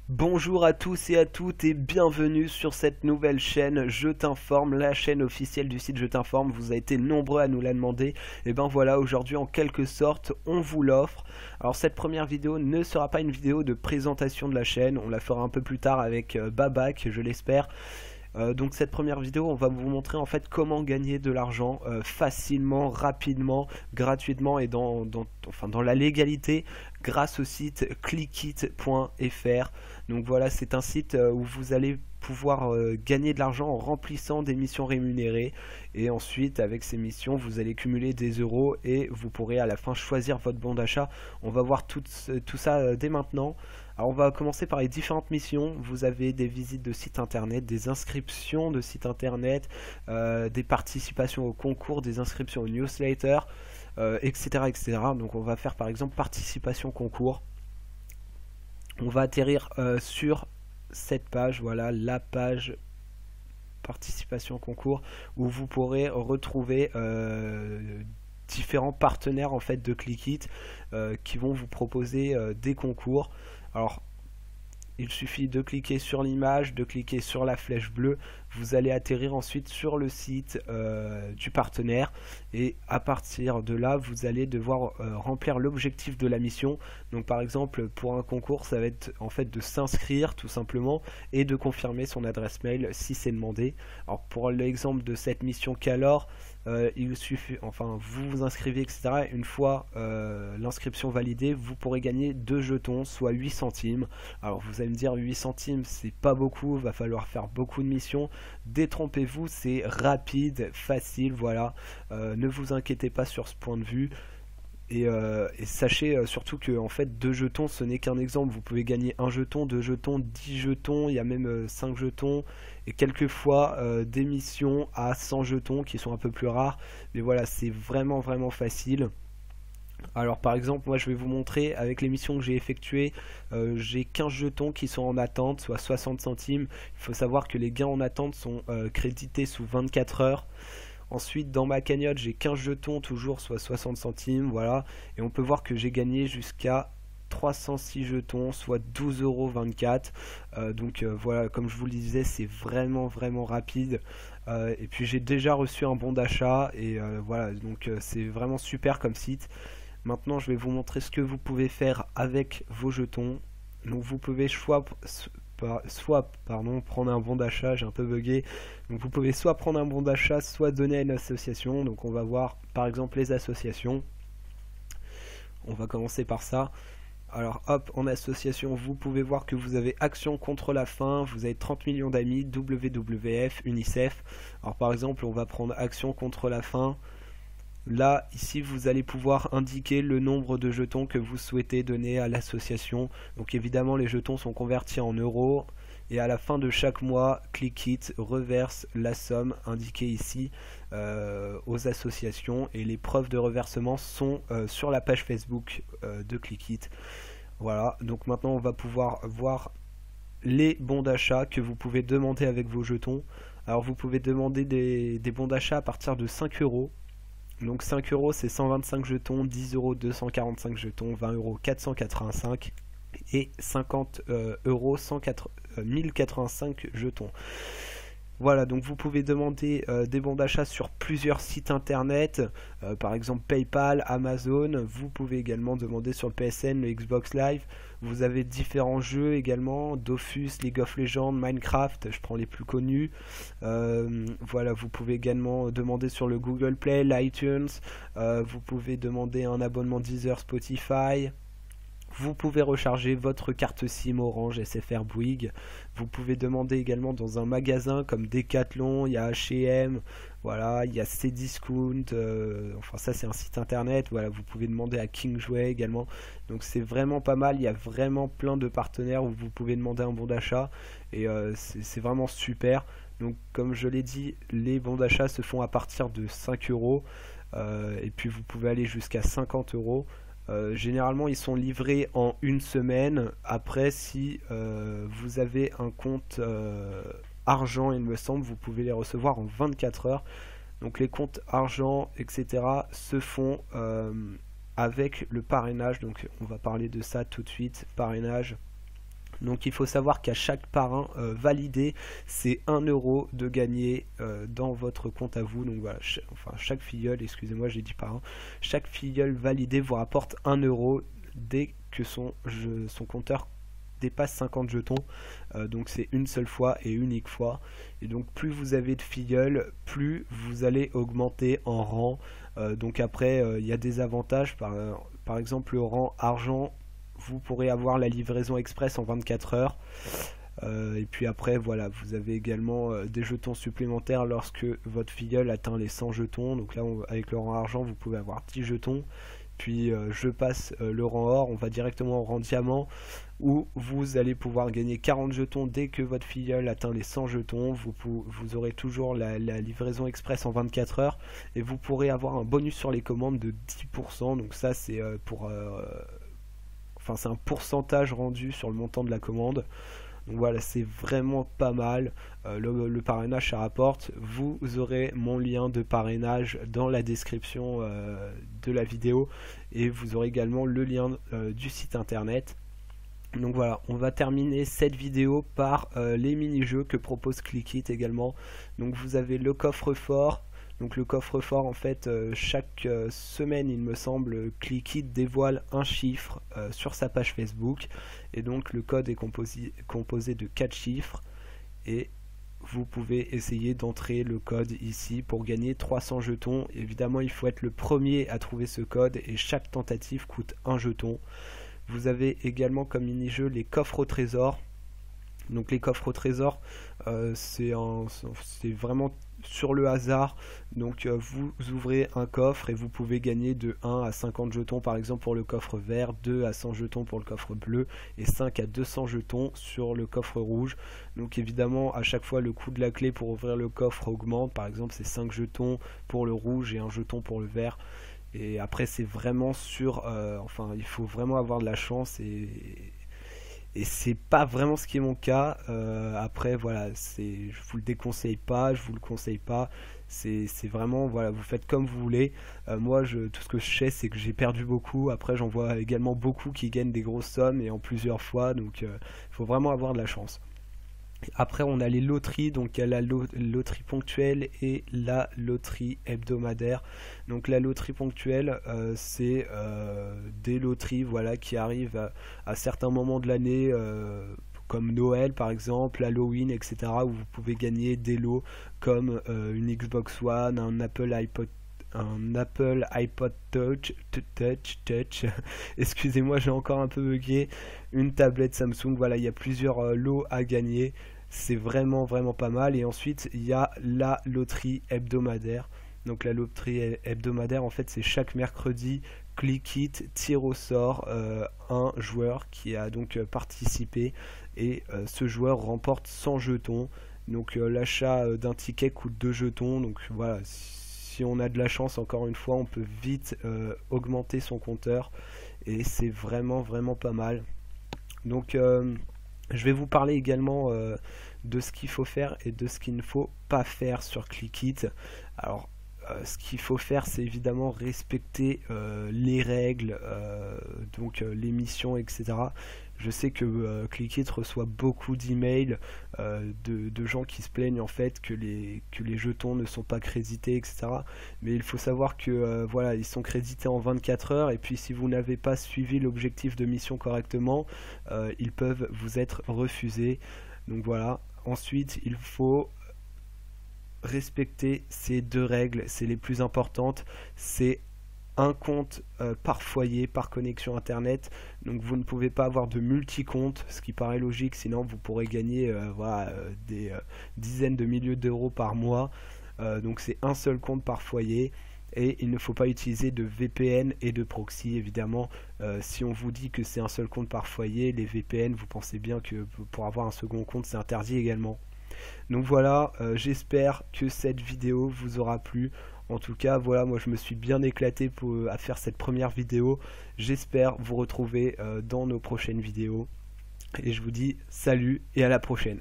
Bonjour à tous et à toutes et bienvenue sur cette nouvelle chaîne Je t'informe, la chaîne officielle du site Je t'informe. Vous avez été nombreux à nous la demander. Et ben voilà, aujourd'hui en quelque sorte, on vous l'offre. Alors cette première vidéo ne sera pas une vidéo de présentation de la chaîne, on la fera un peu plus tard avec Babac, je l'espère. Donc cette première vidéo, on va vous montrer en fait comment gagner de l'argent facilement, rapidement, gratuitement et dans la légalité grâce au site clickit.fr. Donc voilà, c'est un site où vous allez pouvoir gagner de l'argent en remplissant des missions rémunérées et ensuite avec ces missions vous allez cumuler des euros et vous pourrez à la fin choisir votre bon d'achat. On va voir tout ça dès maintenant. Alors on va commencer par les différentes missions. Vous avez des visites de sites internet, des inscriptions de sites internet, des participations au concours, des inscriptions au newsletter, etc., etc. Donc on va faire par exemple participation concours. On va atterrir sur cette page, voilà la page participation concours où vous pourrez retrouver différents partenaires en fait de Clickit qui vont vous proposer des concours. Alors il suffit de cliquer sur l'image, de cliquer sur la flèche bleue, vous allez atterrir ensuite sur le site du partenaire et à partir de là vous allez devoir remplir l'objectif de la mission. Donc par exemple pour un concours ça va être en fait de s'inscrire tout simplement et de confirmer son adresse mail si c'est demandé. Alors pour l'exemple de cette mission qu'alors il suffit, enfin vous vous inscrivez etc. Une fois l'inscription validée vous pourrez gagner 2 jetons soit 8 centimes. Alors vous allez me dire 8 centimes c'est pas beaucoup, va falloir faire beaucoup de missions. Détrompez-vous, c'est rapide, facile, voilà. Ne vous inquiétez pas sur ce point de vue. Et sachez surtout que en fait 2 jetons ce n'est qu'un exemple. Vous pouvez gagner 1 jeton, 2 jetons, 10 jetons, il y a même 5 jetons et quelquefois des missions à 100 jetons qui sont un peu plus rares. Mais voilà, c'est vraiment facile. Alors par exemple moi je vais vous montrer avec les missions que j'ai effectuées, j'ai 15 jetons qui sont en attente, soit 60 centimes. Il faut savoir que les gains en attente sont crédités sous 24 heures. Ensuite dans ma cagnotte j'ai 15 jetons toujours, soit 60 centimes, voilà. Et on peut voir que j'ai gagné jusqu'à 306 jetons, soit 12,24 €. Donc voilà, comme je vous le disais, c'est vraiment rapide. Et puis j'ai déjà reçu un bon d'achat et voilà, donc c'est vraiment super comme site. Maintenant, je vais vous montrer ce que vous pouvez faire avec vos jetons. Donc, vous pouvez prendre un bon d'achat, j'ai un peu bugué. Donc, vous pouvez soit prendre un bon d'achat, soit donner à une association. Donc, on va voir par exemple les associations. On va commencer par ça. Alors hop, en association, vous pouvez voir que vous avez Action contre la faim, vous avez 30 millions d'amis, WWF, UNICEF. Alors par exemple, on va prendre Action contre la faim. Là, ici, vous allez pouvoir indiquer le nombre de jetons que vous souhaitez donner à l'association. Donc évidemment, les jetons sont convertis en euros. Et à la fin de chaque mois, Clickit reverse la somme indiquée ici aux associations. Et les preuves de reversement sont sur la page Facebook de Clickit. Voilà, donc maintenant on va pouvoir voir les bons d'achat que vous pouvez demander avec vos jetons. Alors vous pouvez demander des bons d'achat à partir de 5 euros. Donc 5 euros c'est 125 jetons, 10 euros 245 jetons, 20 euros 485 et 50 euros 1085 jetons. Voilà, donc vous pouvez demander des bons d'achat sur plusieurs sites internet, par exemple PayPal, Amazon. Vous pouvez également demander sur le PSN, le Xbox Live. Vous avez différents jeux également, Dofus, League of Legends, Minecraft, je prends les plus connus. Voilà, vous pouvez également demander sur le Google Play, l'iTunes. Vous pouvez demander un abonnement Deezer, Spotify. Vous pouvez recharger votre carte SIM Orange, SFR, Bouygues. Vous pouvez demander également dans un magasin comme Decathlon, il y a H&M, voilà, il y a Cdiscount, enfin ça c'est un site internet, voilà, vous pouvez demander à Kingsway également. Donc c'est vraiment pas mal, il y a vraiment plein de partenaires où vous pouvez demander un bon d'achat et c'est vraiment super. Donc comme je l'ai dit, les bons d'achat se font à partir de 5 euros et puis vous pouvez aller jusqu'à 50 euros. Généralement ils sont livrés en une semaine. Après si vous avez un compte argent il me semble, vous pouvez les recevoir en 24 heures. Donc les comptes argent etc se font avec le parrainage. Donc on va parler de ça tout de suite. Parrainage, Donc il faut savoir qu'à chaque parrain validé, c'est 1 euro de gagner dans votre compte à vous. Donc voilà, chaque filleul, excusez-moi j'ai dit parrain, chaque filleul validé vous rapporte 1 euro dès que son compteur dépasse 50 jetons. Donc c'est une seule fois et unique fois. Et donc plus vous avez de filleuls, plus vous allez augmenter en rang. Donc après il y a des avantages, par exemple le rang argent, vous pourrez avoir la livraison express en 24 heures. Et puis après voilà, vous avez également des jetons supplémentaires lorsque votre filleul atteint les 100 jetons. Donc là avec le rang argent vous pouvez avoir 10 jetons. Puis je passe le rang or, on va directement au rang diamant où vous allez pouvoir gagner 40 jetons dès que votre filleul atteint les 100 jetons. Vous aurez toujours la livraison express en 24 heures et vous pourrez avoir un bonus sur les commandes de 10%. Donc ça c'est c'est un pourcentage rendu sur le montant de la commande. Donc voilà, c'est vraiment pas mal. Le parrainage ça rapporte. Vous aurez mon lien de parrainage dans la description de la vidéo et vous aurez également le lien du site internet. Donc voilà, on va terminer cette vidéo par les mini-jeux que propose Clickit également. Donc vous avez le coffre-fort. Donc le coffre-fort, en fait, chaque semaine, il me semble, Clickit dévoile un chiffre sur sa page Facebook. Et donc le code est composé de 4 chiffres. Et vous pouvez essayer d'entrer le code ici pour gagner 300 jetons. Évidemment, il faut être le premier à trouver ce code et chaque tentative coûte 1 jeton. Vous avez également comme mini-jeu les coffres au trésor. Donc les coffres au trésor, c'est vraiment sur le hasard. Donc vous ouvrez un coffre et vous pouvez gagner de 1 à 50 jetons par exemple pour le coffre vert, 2 à 100 jetons pour le coffre bleu et 5 à 200 jetons sur le coffre rouge. Donc évidemment à chaque fois le coût de la clé pour ouvrir le coffre augmente. Par exemple c'est 5 jetons pour le rouge et 1 jeton pour le vert. Et après c'est vraiment sur... il faut vraiment avoir de la chance et c'est pas vraiment ce qui est mon cas. Après voilà, je vous le déconseille pas, je vous le conseille pas. C'est vraiment voilà, vous faites comme vous voulez. Moi tout ce que je sais c'est que j'ai perdu beaucoup. Après j'en vois également beaucoup qui gagnent des grosses sommes et en plusieurs fois. Donc il faut vraiment avoir de la chance. Après on a les loteries, donc il y a la loterie ponctuelle et la loterie hebdomadaire. Donc la loterie ponctuelle c'est des loteries voilà, qui arrivent à certains moments de l'année comme Noël par exemple, Halloween, etc. où vous pouvez gagner des lots comme une Xbox One, un Apple iPod Touch, excusez-moi j'ai encore un peu bugué, une tablette Samsung. Voilà, il y a plusieurs lots à gagner, c'est vraiment pas mal. Et ensuite il y a la loterie hebdomadaire. Donc la loterie hebdomadaire en fait c'est chaque mercredi Clickit tire au sort un joueur qui a donc participé et ce joueur remporte 100 jetons. Donc l'achat d'un ticket coûte 2 jetons. Donc voilà, si on a de la chance, encore une fois, on peut vite augmenter son compteur et c'est vraiment pas mal. Donc je vais vous parler également de ce qu'il faut faire et de ce qu'il ne faut pas faire sur Clickit. Alors ce qu'il faut faire c'est évidemment respecter les règles, donc les missions, etc. Je sais que Clickit reçoit beaucoup d'emails de gens qui se plaignent en fait que les jetons ne sont pas crédités, etc. Mais il faut savoir que voilà, ils sont crédités en 24 heures et puis si vous n'avez pas suivi l'objectif de mission correctement, ils peuvent vous être refusés. Donc voilà. Ensuite, il faut respecter ces deux règles, c'est les plus importantes. C'est un compte par foyer, par connexion internet. Donc vous ne pouvez pas avoir de multi-comptes, ce qui paraît logique, sinon vous pourrez gagner voilà, des dizaines de milliers d'euros par mois. Donc c'est un seul compte par foyer. Et il ne faut pas utiliser de VPN et de proxy, évidemment. Si on vous dit que c'est un seul compte par foyer, les VPN, vous pensez bien que pour avoir un second compte, c'est interdit également. Donc voilà, j'espère que cette vidéo vous aura plu. En tout cas, voilà, moi je me suis bien éclaté à faire cette première vidéo. J'espère vous retrouver dans nos prochaines vidéos. Et je vous dis salut et à la prochaine.